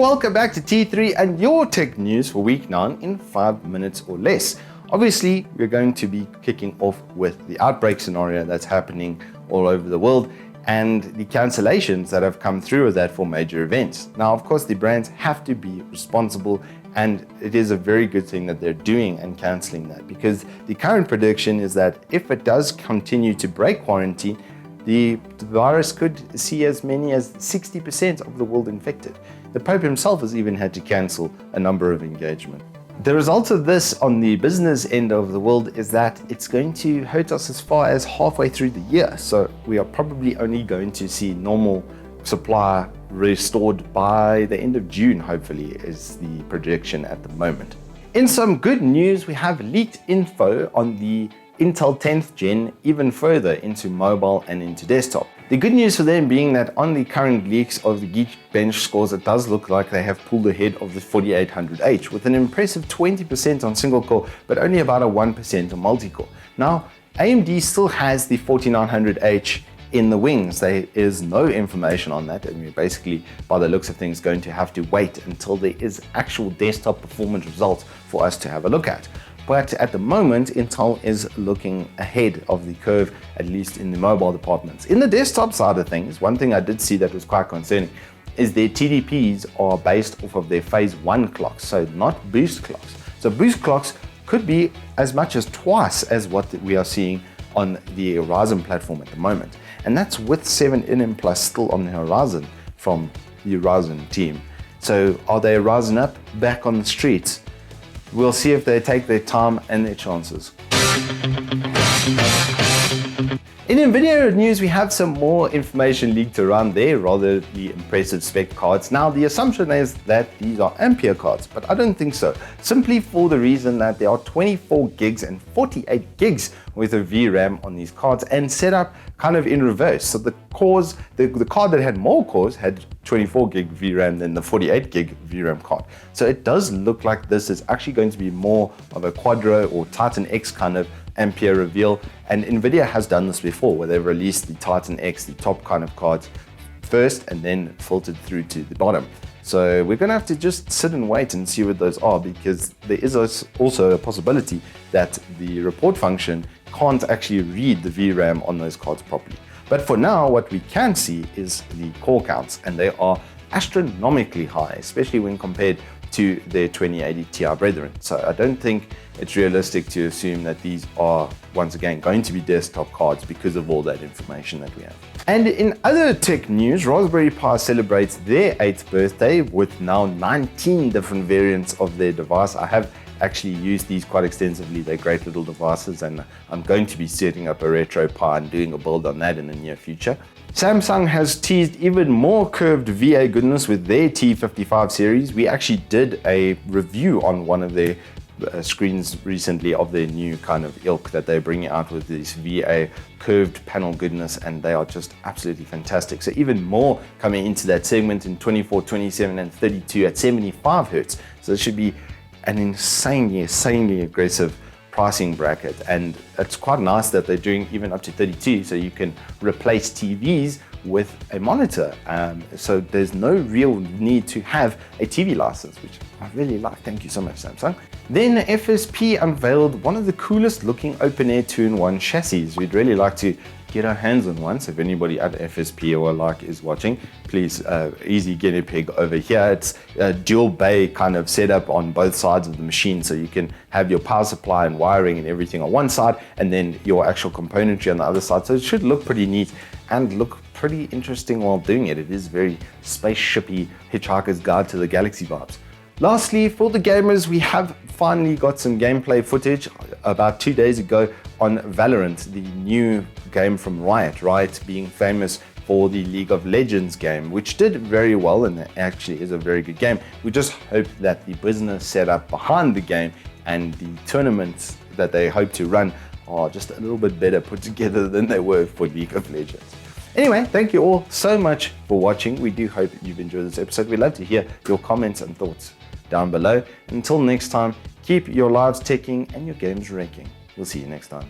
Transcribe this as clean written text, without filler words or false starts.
welcome back to T3 and your tech news for week 9 in 5 minutes or less. Obviously, we're going to be kicking off with the outbreak scenario that's happening all over the world and the cancellations that have come through with that for major events. Now, of course, the brands have to be responsible, and it is a very good thing that they're doing and canceling that, because the current prediction is that if it does continue to break quarantine, the virus could see as many as 60% of the world infected. The Pope himself has even had to cancel a number of engagements. The result of this on the business end of the world is that it's going to hurt us as far as halfway through the year. So we are probably only going to see normal supply restored by the end of June, hopefully, is the projection at the moment. In some good news, we have leaked info on the Intel 10th Gen even further into mobile and into desktop. The good news for them being that on the current leaks of the Geekbench scores, it does look like they have pulled ahead of the 4800H with an impressive 20% on single core, but only about a 1% on multi-core. Now, AMD still has the 4900H in the wings. There is no information on that, and we're basically, by the looks of things, going to have to wait until there is actual desktop performance results for us to have a look at. But at the moment, Intel is looking ahead of the curve, at least in the mobile departments. In the desktop side of things, one thing I did see that was quite concerning is their TDPs are based off of their phase 1 clocks, so not boost clocks. So boost clocks could be as much as twice as what we are seeing on the Ryzen platform at the moment. And that's with 7nm Plus still on the horizon from the Ryzen team. So are they rising up back on the streets? We'll see if they take their time and their chances. In Nvidia news, we have some more information leaked around their rather impressive spec cards. Now, the assumption is that these are Ampere cards, but I don't think so. Simply for the reason that there are 24 gigs and 48 gigs with a VRAM on these cards, and set up kind of in reverse. So the cores, the card that had more cores had 24 gig VRAM than the 48 gig VRAM card. So it does look like this is actually going to be more of a Quadro or Titan X kind of Ampere reveal, and Nvidia has done this before where they've released the Titan X, the top kind of cards first, and then filtered through to the bottom. So we're going to have to just sit and wait and see what those are, because there is also a possibility that the report function can't actually read the VRAM on those cards properly. But for now, what we can see is the core counts, and they are astronomically high, especially when compared to their 2080 Ti brethren. So I don't think it's realistic to assume that these are once again going to be desktop cards because of all that information that we have. And in other tech news, Raspberry Pi celebrates their 8th birthday with now 19 different variants of their device. I have actually used these quite extensively. They're great little devices, and I'm going to be setting up a Retro Pi and doing a build on that in the near future. Samsung has teased even more curved VA goodness with their T55 series. We actually did a review on one of their screens recently of their new kind of ilk that they're bringing out with this VA curved panel goodness, and they are just absolutely fantastic. So even more coming into that segment in 24, 27 and 32 at 75 Hertz. So it should be an insanely aggressive pricing bracket, and it's quite nice that they're doing even up to 32, so you can replace TVs with a monitor. So there's no real need to have a TV license, which I really like. Thank you so much, Samsung. Then FSP unveiled one of the coolest looking open-air 2-in-1 chassis. We'd really like to get our hands on one, so if anybody at FSP or like is watching, please, easy guinea pig over here. It's a dual bay kind of setup on both sides of the machine, so you can have your power supply and wiring and everything on one side, and then your actual componentry on the other side. So it should look pretty neat and look pretty interesting while doing it. It is very spaceshipy, Hitchhiker's Guide to the Galaxy vibes. Lastly, for the gamers, we have finally got some gameplay footage about 2 days ago on Valorant, the new game from Riot. Riot being famous for the League of Legends game, which did very well, and it actually is a very good game. We just hope that the business setup behind the game and the tournaments that they hope to run are just a little bit better put together than they were for League of Legends. Anyway, thank you all so much for watching. We do hope you've enjoyed this episode. We'd love to hear your comments and thoughts down below. Until next time, keep your lives ticking and your games wrecking. We'll see you next time.